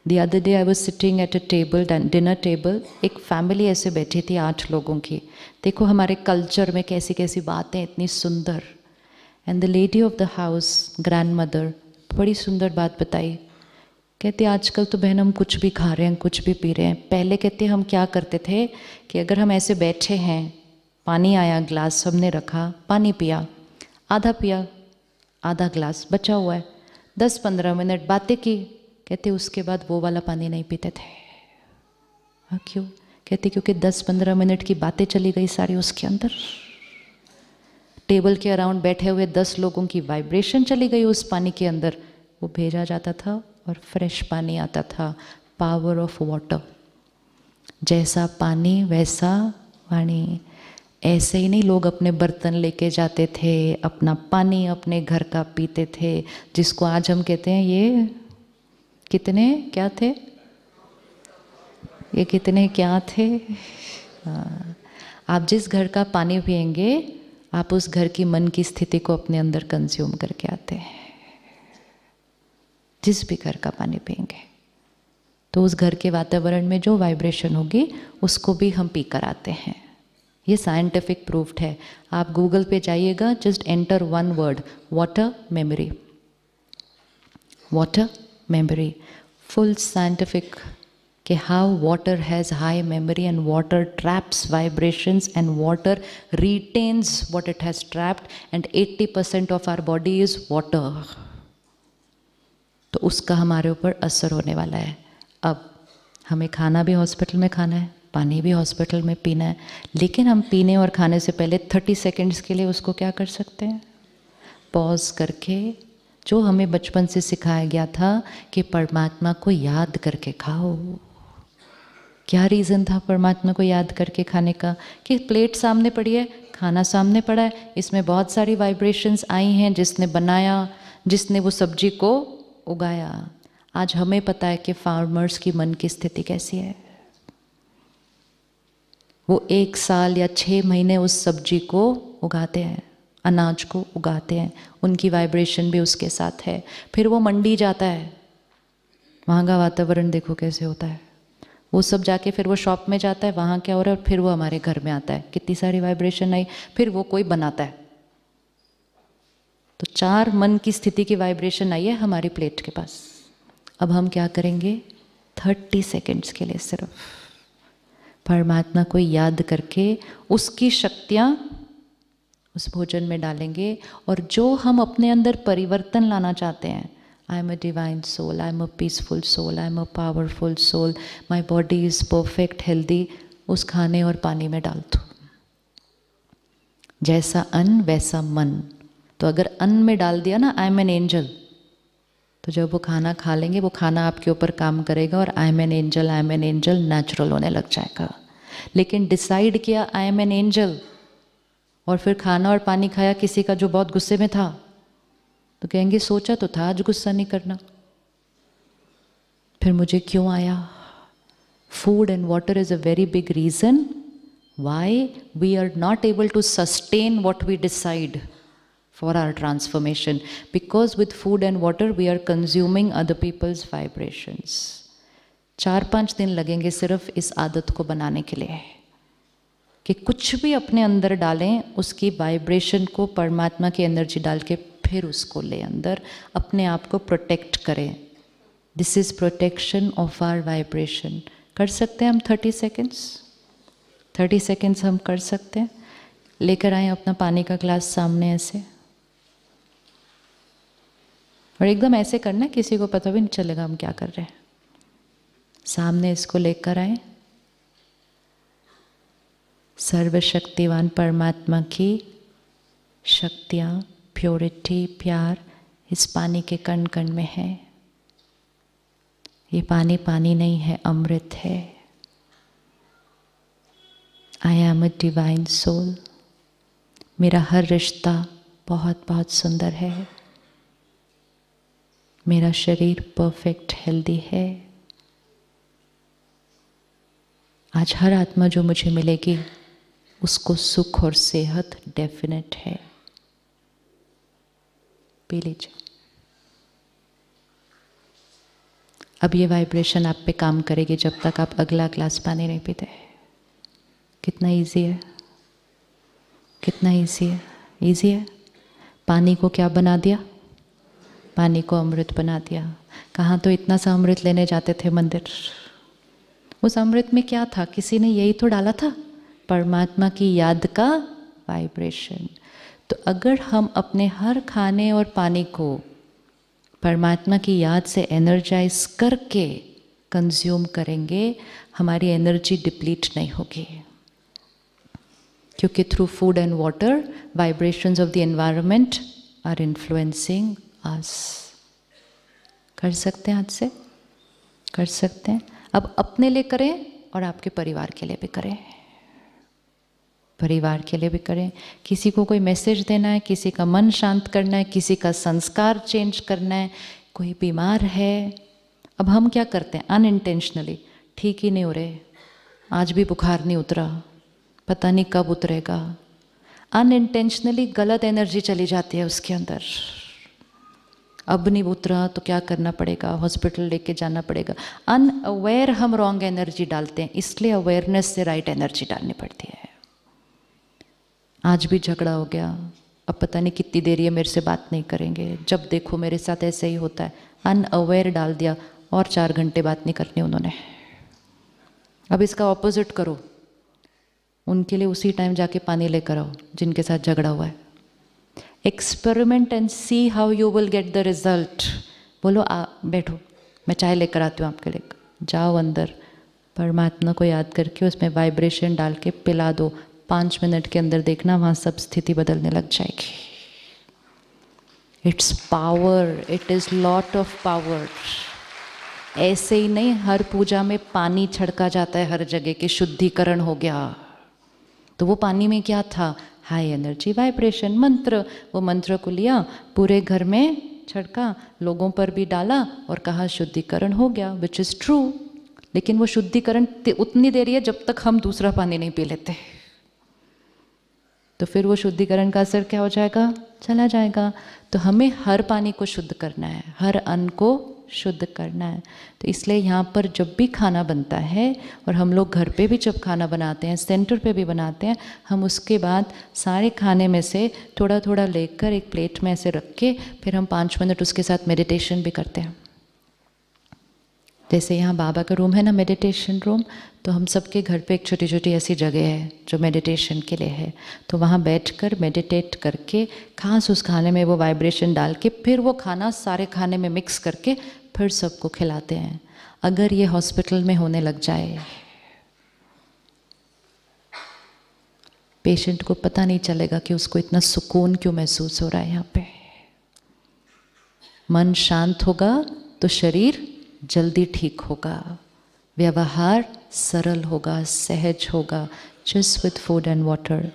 The other day I was sitting at a table, dinner table, एक family ऐसे बैठी थी 8 लोगों की. देखो हमारे कल्चर में कैसी कैसी बातें इतनी सुंदर. And the lady of the house, grand mother, बड़ी सुंदर बात बताई. कहते आजकल तो बहन हम कुछ भी खा रहे हैं, कुछ भी पी रहे हैं. पहले कहते हम क्या करते थे कि अगर हम ऐसे बैठे हैं, पानी आया, ग्लास हमने रखा, पानी पिया, आधा पिया, आधा ग्लास बचा हुआ है, 10-15 मिनट बातें की. कहते उसके बाद वो वाला पानी नहीं पीते थे. हाँ क्यों? कहते क्योंकि 10-15 मिनट की बातें चली गई सारी उसके अंदर. टेबल के अराउंड बैठे हुए 10 लोगों की वाइब्रेशन चली गई उस पानी के अंदर. वो भेजा जाता था और फ्रेश पानी आता था. Power of water. जैसा पानी वैसा वाणी. ऐसे ही नहीं लोग अपने बर्तन लेके जाते थे, अपना पानी अपने घर का पीते थे, जिसको आज हम कहते हैं ये कितने क्या थे, ये कितने क्या थे. आप जिस घर का पानी पिएंगे आप उस घर की मन की स्थिति को अपने अंदर कंज्यूम करके आते हैं. जिस भी घर का पानी पिएंगे तो उस घर के वातावरण में जो वाइब्रेशन होगी उसको भी हम पी कर आते हैं. ये साइंटिफिक प्रूफ्ड है. आप गूगल पे जाइएगा, just enter one word, water memory. Water memory, full scientific कि how water has high memory and water traps vibrations and water retains what it has trapped and 80% of our body is water. तो उसका हमारे ऊपर असर होने वाला है. अब हमें खाना भी हॉस्पिटल में खाना है, पानी भी हॉस्पिटल में पीना है, लेकिन हम पीने और खाने से पहले 30 सेकेंड्स के लिए उसको क्या कर सकते हैं, पॉज करके. जो हमें बचपन से सिखाया गया था कि परमात्मा को याद करके खाओ. क्या रीज़न था परमात्मा को याद करके खाने का? कि प्लेट सामने पड़ी है, खाना सामने पड़ा है, इसमें बहुत सारी वाइब्रेशंस आई हैं, जिसने बनाया, जिसने वो सब्जी को उगाया. आज हमें पता है कि फार्मर्स की मन की स्थिति कैसी है. वो 1 साल या 6 महीने उस सब्जी को उगाते हैं, अनाज को उगाते हैं, उनकी वाइब्रेशन भी उसके साथ है. फिर वो मंडी जाता है, वहाँ का वातावरण देखो कैसे होता है. वो सब जाके फिर वो शॉप में जाता है, वहाँ क्या हो रहा है, और फिर वो हमारे घर में आता है, कितनी सारी वाइब्रेशन आई. फिर वो कोई बनाता है. तो 4 मन की स्थिति की वाइब्रेशन आई है हमारी प्लेट के पास. अब हम क्या करेंगे, 30 सेकेंड्स के लिए सिर्फ परमात्मा को याद करके उसकी शक्तियाँ उस भोजन में डालेंगे. और जो हम अपने अंदर परिवर्तन लाना चाहते हैं, I am a divine soul, I am a peaceful soul, I am a powerful soul, my body is perfect healthy, उस खाने और पानी में डाल दो. जैसा अन्न वैसा मन. तो अगर अन्न में डाल दिया ना आई एम एन एंजल, तो जब वो खाना खा लेंगे वो खाना आपके ऊपर काम करेगा और I am an angel, I am an angel natural होने लग जाएगा. लेकिन डिसाइड किया आई एम एन एंजल और फिर खाना और पानी खाया किसी का जो बहुत गुस्से में था, तो कहेंगे सोचा तो था आज गुस्सा नहीं करना, फिर मुझे क्यों आया. Food and water is a very big reason why we are not able to sustain what we decide for our transformation, because with food and water we are consuming other people's vibrations. 4-5 दिन लगेंगे सिर्फ इस आदत को बनाने के लिए कि कुछ भी अपने अंदर डालें, उसकी वाइब्रेशन को परमात्मा की एनर्जी डाल के फिर उसको ले अंदर, अपने आप को प्रोटेक्ट करें. This is protection of our vibration. कर सकते हैं हम 30 सेकेंड्स. 30 सेकेंड्स हम कर सकते हैं. लेकर आए अपना पानी का ग्लास सामने ऐसे, और एकदम ऐसे करना है किसी को पता भी नहीं चलेगा हम क्या कर रहे हैं. सामने इसको लेकर आए. सर्वशक्तिवान परमात्मा की शक्तियाँ, प्योरिटी, प्यार इस पानी के कण कण में है. ये पानी पानी नहीं है, अमृत है. I am a divine soul. मेरा हर रिश्ता बहुत बहुत सुंदर है. मेरा शरीर परफेक्ट हेल्दी है. आज हर आत्मा जो मुझे मिलेगी उसको सुख और सेहत डेफिनेट है. पी लीजिए. अब ये वाइब्रेशन आप पे काम करेगी जब तक आप अगला ग्लास पानी नहीं पीते। कितना इजी है, कितना इजी है, इजी है। पानी को क्या बना दिया? पानी को अमृत बना दिया। कहाँ तो इतना सा अमृत लेने जाते थे मंदिर। उस अमृत में क्या था? किसी ने यही तो डाला था, परमात्मा की याद का वाइब्रेशन। तो अगर हम अपने हर खाने और पानी को परमात्मा की याद से एनर्जाइज करके कंज्यूम करेंगे, हमारी एनर्जी डिप्लीट नहीं होगी। क्योंकि through food and water vibrations of the environment are influencing us. कर सकते हैं, आज से कर सकते हैं। अब अपने लिए करें और आपके परिवार के लिए भी करें। परिवार के लिए भी करें। किसी को कोई मैसेज देना है, किसी का मन शांत करना है, किसी का संस्कार चेंज करना है, कोई बीमार है। अब हम क्या करते हैं अनइंटेंशनली, ठीक ही नहीं हो रहे, आज भी बुखार नहीं उतरा, पता नहीं कब उतरेगा। अनइंटेंशनली गलत एनर्जी चली जाती है उसके अंदर। अब नहीं उतरा तो क्या करना पड़ेगा, हॉस्पिटल लेके जाना पड़ेगा। अनअवेयर हम रॉन्ग एनर्जी डालते हैं, इसलिए अवेयरनेस से राइट एनर्जी डालनी पड़ती है। आज भी झगड़ा हो गया, अब पता नहीं कितनी देर ये मेरे से बात नहीं करेंगे, जब देखो मेरे साथ ऐसे ही होता है। अनअवेयर डाल दिया और 4 घंटे बात नहीं करनी उन्होंने। अब इसका ऑपोजिट करो, उनके लिए उसी टाइम जाके पानी लेकर आओ जिनके साथ झगड़ा हुआ है। Experiment and see how you will get the result. बोलो बैठो, मैं चाय लेकर आती हूँ आपके लिए। जाओ अंदर, परमात्मा को याद करके उसमें वाइब्रेशन डाल के पिला दो। 5 मिनट के अंदर देखना वहाँ सब स्थिति बदलने लग जाएगी। It's power, it is lot of power. ऐसे ही नहीं हर पूजा में पानी छिड़का जाता है हर जगह कि शुद्धिकरण हो गया। तो वो पानी में क्या था? हाई एनर्जी वाइब्रेशन, मंत्र। वो मंत्र को लिया, पूरे घर में छिड़का, लोगों पर भी डाला और कहा शुद्धिकरण हो गया, विच इज़ ट्रू। लेकिन वो शुद्धिकरण उतनी देर है जब तक हम दूसरा पानी नहीं पी लेते। तो फिर वो शुद्धिकरण का असर क्या हो जाएगा? चला जाएगा। तो हमें हर पानी को शुद्ध करना है, हर अन्न को शुद्ध करना है। तो इसलिए यहाँ पर जब भी खाना बनता है, और हम लोग घर पे भी जब खाना बनाते हैं, सेंटर पे भी बनाते हैं, हम उसके बाद सारे खाने में से थोड़ा थोड़ा लेकर एक प्लेट में ऐसे रख के फिर हम 5 मिनट उसके साथ मेडिटेशन भी करते हैं। जैसे यहाँ बाबा का रूम है ना, मेडिटेशन रूम, तो हम सबके घर पे एक छोटी छोटी ऐसी जगह है जो मेडिटेशन के लिए है। तो वहाँ बैठकर मेडिटेट करके खास उस खाने में वो वाइब्रेशन डाल के फिर वो खाना सारे खाने में मिक्स करके फिर सबको खिलाते हैं। अगर ये हॉस्पिटल में होने लग जाए, पेशेंट को पता नहीं चलेगा कि उसको इतना सुकून क्यों महसूस हो रहा है। यहाँ पे मन शांत होगा तो शरीर जल्दी ठीक होगा, व्यवहार सरल होगा, सहज होगा, just with food and water.